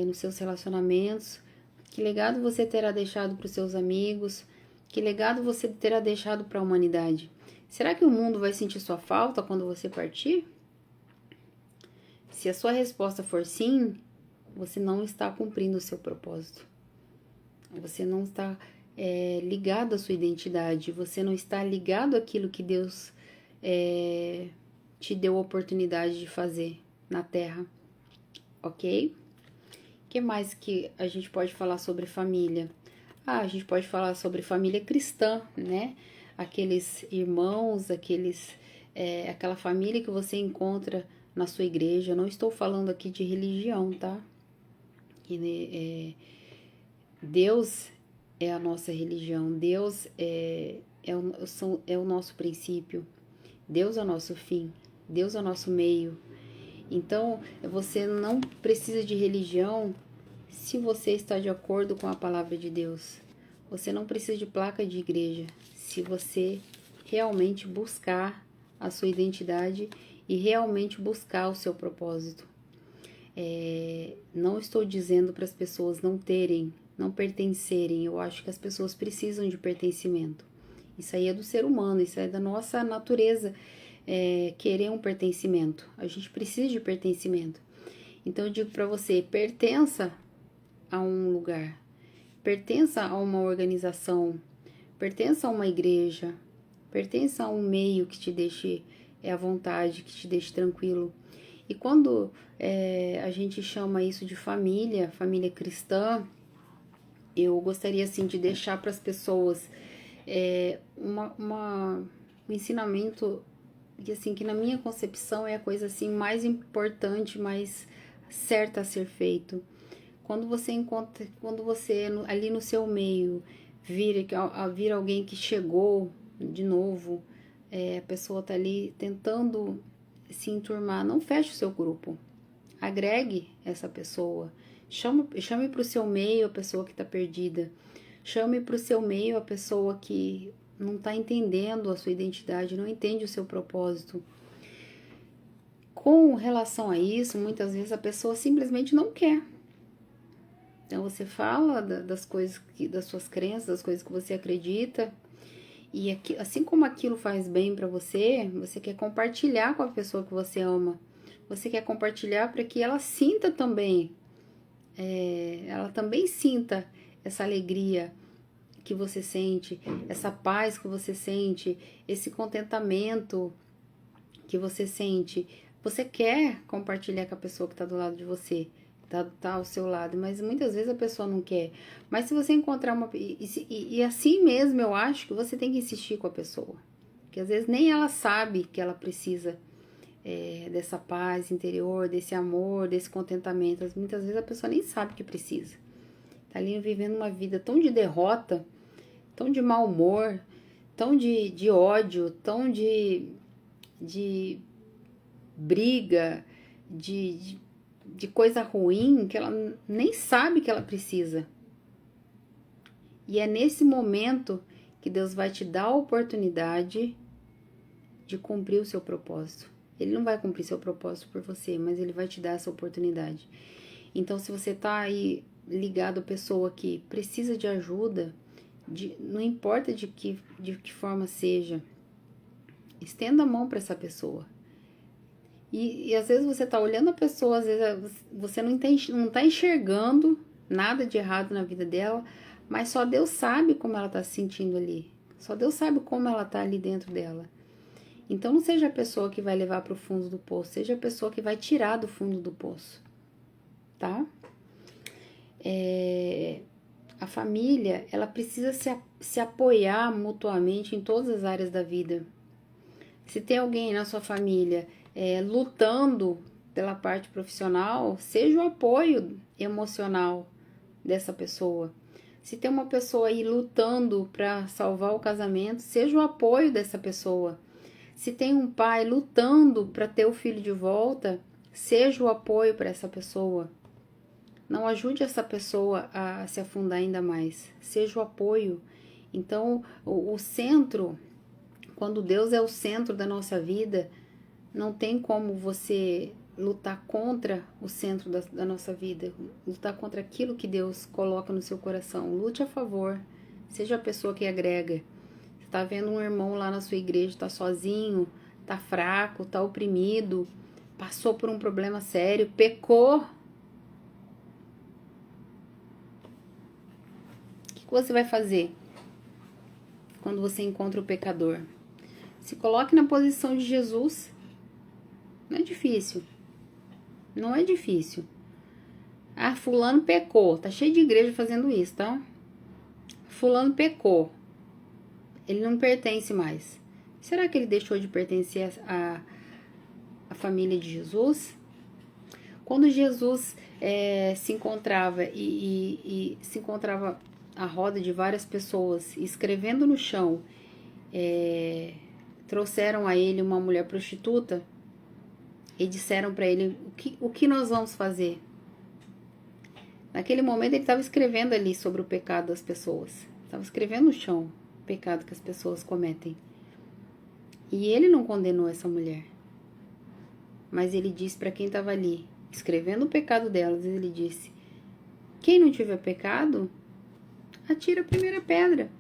nos seus relacionamentos? Que legado você terá deixado para os seus amigos? Que legado você terá deixado para a humanidade? Será que o mundo vai sentir sua falta quando você partir? Se a sua resposta for sim, você não está cumprindo o seu propósito. Você não está ligado à sua identidade. Você não está ligado àquilo que Deus te deu a oportunidade de fazer na Terra. Ok? O que mais que a gente pode falar sobre família? A gente pode falar sobre família cristã, né? Aqueles irmãos, aquela família que você encontra na sua igreja. Eu não estou falando aqui de religião, tá? Deus é a nossa religião, Deus é o nosso princípio, Deus é o nosso fim, Deus é o nosso meio. Então, você não precisa de religião se você está de acordo com a palavra de Deus. Você não precisa de placa de igreja se você realmente buscar a sua identidade e realmente buscar o seu propósito. Não estou dizendo para as pessoas não pertencerem. Eu acho que as pessoas precisam de pertencimento. Isso aí é do ser humano, isso é da nossa natureza, querer um pertencimento. A gente precisa de pertencimento. Então eu digo para você, pertença a um lugar. pertença a uma organização, pertença a uma igreja, pertença a um meio que te deixe à vontade, que te deixe tranquilo. E quando a gente chama isso de família, família cristã, eu gostaria assim de deixar para as pessoas um ensinamento que assim que na minha concepção é a coisa assim mais importante, mais certa a ser feito. Quando você encontra, quando você ali no seu meio vir alguém que chegou de novo, a pessoa tá ali tentando se enturmar, não feche o seu grupo, agregue essa pessoa, chame para o seu meio a pessoa que está perdida, chame para o seu meio a pessoa que não está entendendo a sua identidade, não entende o seu propósito. Com relação a isso, muitas vezes a pessoa simplesmente não quer. Então você fala das coisas, das suas crenças, das coisas que você acredita, e assim como aquilo faz bem para você, você quer compartilhar com a pessoa que você ama. Você quer compartilhar para que ela sinta também, ela também sinta essa alegria que você sente, essa paz que você sente, esse contentamento que você sente. Você quer compartilhar com a pessoa que está do lado de você, tá ao seu lado, mas muitas vezes a pessoa não quer. Mas se você encontrar uma... E assim mesmo eu acho que você tem que insistir com a pessoa. Porque às vezes nem ela sabe que ela precisa dessa paz interior, desse amor, desse contentamento. Muitas vezes a pessoa nem sabe que precisa. Tá ali vivendo uma vida tão de derrota, tão de mau humor, tão de ódio, tão de briga, de coisa ruim, que ela nem sabe que ela precisa. E é nesse momento que Deus vai te dar a oportunidade de cumprir o seu propósito. Ele não vai cumprir seu propósito por você, mas ele vai te dar essa oportunidade. Então, se você tá aí ligado à pessoa que precisa de ajuda, não importa de que forma seja, estenda a mão para essa pessoa. E às vezes você tá olhando a pessoa, às vezes você não tá enxergando nada de errado na vida dela, mas só Deus sabe como ela tá se sentindo ali. Só Deus sabe como ela tá ali dentro dela. Então não seja a pessoa que vai levar para o fundo do poço, seja a pessoa que vai tirar do fundo do poço, tá? A família, ela precisa se apoiar mutuamente em todas as áreas da vida. Se tem alguém na sua família lutando pela parte profissional, seja o apoio emocional dessa pessoa. Se tem uma pessoa aí lutando para salvar o casamento, seja o apoio dessa pessoa. Se tem um pai lutando para ter o filho de volta, seja o apoio para essa pessoa. Não ajude essa pessoa a se afundar ainda mais. Seja o apoio. Então, o centro, quando Deus é o centro da nossa vida, não tem como você lutar contra o centro da nossa vida, lutar contra aquilo que Deus coloca no seu coração. Lute a favor, seja a pessoa que agrega. Você está vendo um irmão lá na sua igreja, está sozinho, está fraco, está oprimido, passou por um problema sério, pecou. O que você vai fazer quando você encontra o pecador? Se coloque na posição de Jesus. Não é difícil. Não é difícil. Ah, fulano pecou. Tá cheio de igreja fazendo isso, tá? Fulano pecou. Ele não pertence mais. Será que ele deixou de pertencer à família de Jesus? Quando Jesus se encontrava e se encontrava à roda de várias pessoas, escrevendo no chão, trouxeram a ele uma mulher prostituta e disseram para ele, o que nós vamos fazer? Naquele momento ele estava escrevendo ali sobre o pecado das pessoas. Estava escrevendo no chão o pecado que as pessoas cometem. E ele não condenou essa mulher. Mas ele disse para quem estava ali, escrevendo o pecado delas, ele disse, quem não tiver pecado, atira a primeira pedra.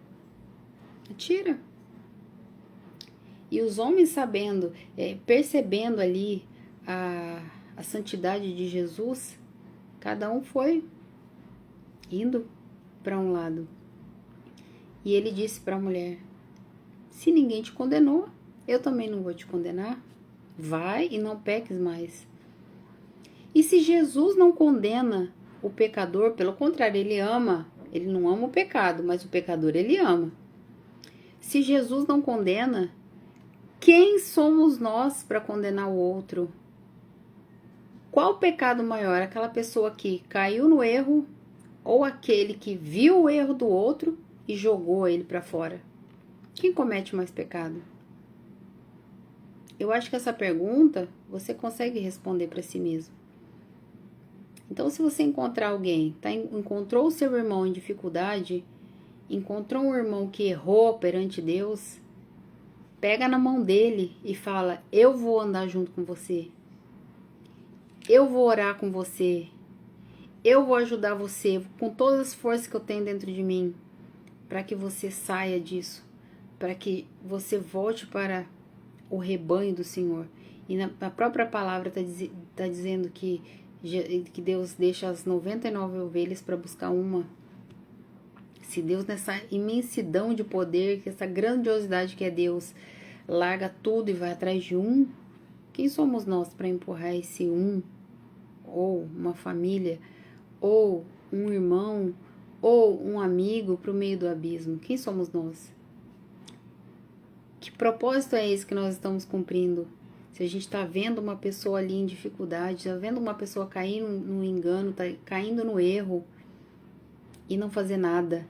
Atira. E os homens sabendo, percebendo ali a santidade de Jesus, cada um foi indo para um lado. E ele disse para a mulher: se ninguém te condenou, eu também não vou te condenar. Vai e não peques mais. E se Jesus não condena o pecador, pelo contrário, ele ama. Ele não ama o pecado, mas o pecador ele ama. Se Jesus não condena, quem somos nós para condenar o outro? Qual pecado maior? Aquela pessoa que caiu no erro ou aquele que viu o erro do outro e jogou ele para fora? Quem comete mais pecado? Eu acho que essa pergunta você consegue responder para si mesmo. Então, se você encontrar alguém, encontrou o seu irmão em dificuldade, encontrou um irmão que errou perante Deus, pega na mão dele e fala: eu vou andar junto com você. Eu vou orar com você. Eu vou ajudar você com todas as forças que eu tenho dentro de mim, para que você saia disso, para que você volte para o rebanho do Senhor. E na própria palavra tá dizendo que Deus deixa as 99 ovelhas para buscar uma. Se Deus, nessa imensidão de poder, essa grandiosidade que é Deus, larga tudo e vai atrás de um, quem somos nós para empurrar esse um? Ou uma família, ou um irmão, ou um amigo para o meio do abismo? Quem somos nós? Que propósito é esse que nós estamos cumprindo? Se a gente está vendo uma pessoa ali em dificuldade, está vendo uma pessoa cair no engano, tá caindo no erro e não fazer nada,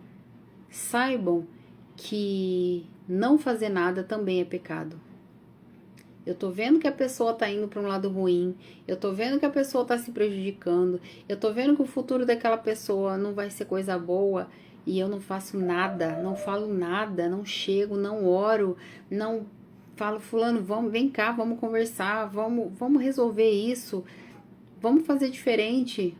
saibam que não fazer nada também é pecado. Eu tô vendo que a pessoa tá indo para um lado ruim, eu tô vendo que a pessoa tá se prejudicando, eu tô vendo que o futuro daquela pessoa não vai ser coisa boa e eu não faço nada, não falo nada, não chego, não oro, não falo: fulano, vem cá, vamos conversar, vamos resolver isso, vamos fazer diferente.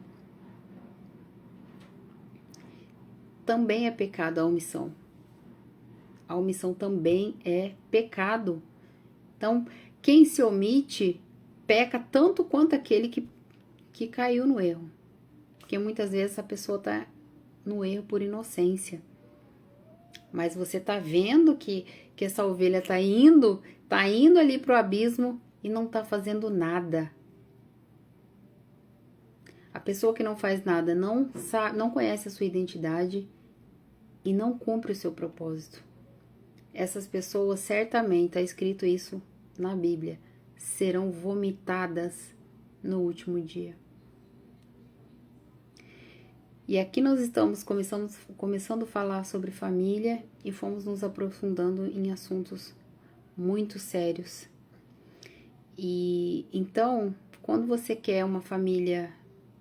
Também é pecado a omissão. A omissão também é pecado. Então, quem se omite peca tanto quanto aquele que caiu no erro. Porque muitas vezes a pessoa está no erro por inocência. Mas você está vendo que essa ovelha está indo ali para o abismo e não está fazendo nada. A pessoa que não faz nada não conhece a sua identidade e não cumpre o seu propósito. Essas pessoas, certamente, está escrito isso na Bíblia, serão vomitadas no último dia. E aqui nós estamos começando a falar sobre família e fomos nos aprofundando em assuntos muito sérios. E então, quando você quer uma família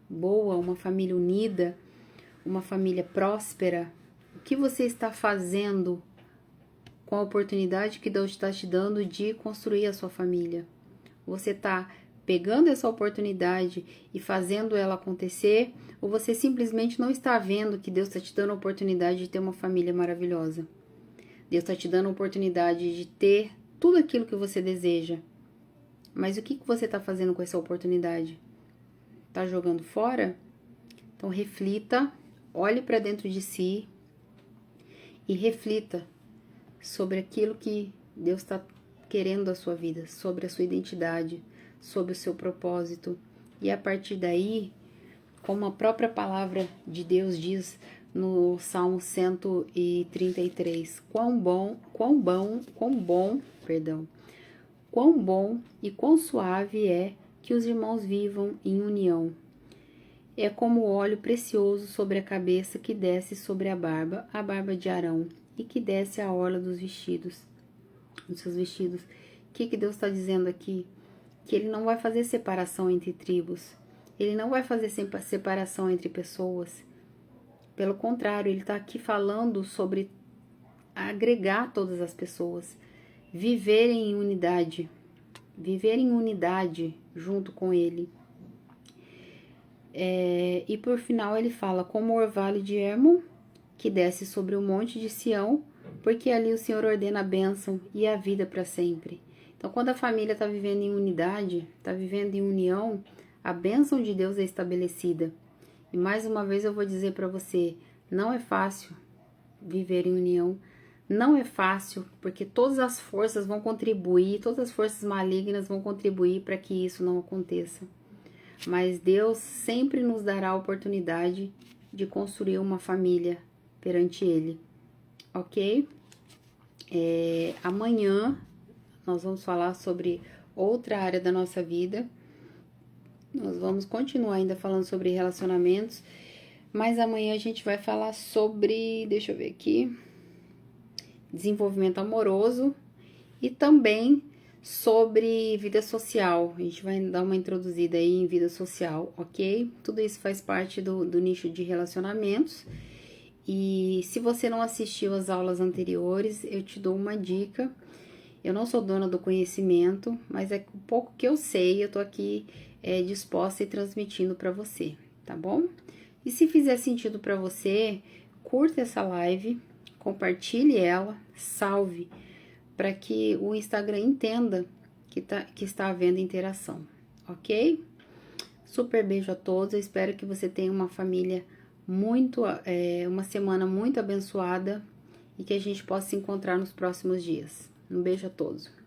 boa, uma família unida, uma família próspera, o que você está fazendo com a oportunidade que Deus está te dando de construir a sua família? Você está pegando essa oportunidade e fazendo ela acontecer, ou você simplesmente não está vendo que Deus está te dando a oportunidade de ter uma família maravilhosa? Deus está te dando a oportunidade de ter tudo aquilo que você deseja. Mas o que você está fazendo com essa oportunidade? Está jogando fora? Então reflita, olhe para dentro de si e reflita sobre aquilo que Deus está querendo da sua vida, sobre a sua identidade, sobre o seu propósito. E a partir daí, como a própria palavra de Deus diz no Salmo 133, quão bom e quão suave é que os irmãos vivam em união. É como óleo precioso sobre a cabeça que desce sobre a barba de Arão, e que desce a orla dos seus vestidos. O que Deus está dizendo aqui? Que Ele não vai fazer separação entre tribos. Ele não vai fazer separação entre pessoas. Pelo contrário, Ele está aqui falando sobre agregar todas as pessoas. Viverem em unidade. Viver em unidade junto com Ele. E por final Ele fala: como o orvalho de Hermon, que desce sobre o monte de Sião, porque ali o Senhor ordena a bênção e a vida para sempre. Então, quando a família está vivendo em unidade, está vivendo em união, a bênção de Deus é estabelecida. E mais uma vez eu vou dizer para você, Não é fácil viver em união. Não é fácil, porque todas as forças vão contribuir, todas as forças malignas vão contribuir para que isso não aconteça. Mas Deus sempre nos dará a oportunidade de construir uma família perante Ele, ok? Amanhã nós vamos falar sobre outra área da nossa vida. Nós vamos continuar ainda falando sobre relacionamentos, mas amanhã a gente vai falar sobre, deixa eu ver aqui, desenvolvimento amoroso e também sobre vida social. A gente vai dar uma introduzida aí em vida social, ok? Tudo isso faz parte do nicho de relacionamentos. E se você não assistiu às aulas anteriores, eu te dou uma dica. Eu não sou dona do conhecimento, mas é o pouco que eu sei, eu tô aqui disposta e transmitindo para você, tá bom? E se fizer sentido para você, curta essa live, compartilhe ela, salve, para que o Instagram entenda que está havendo interação, ok? Super beijo a todos, eu espero que você tenha uma família uma semana muito abençoada e que a gente possa se encontrar nos próximos dias. Um beijo a todos.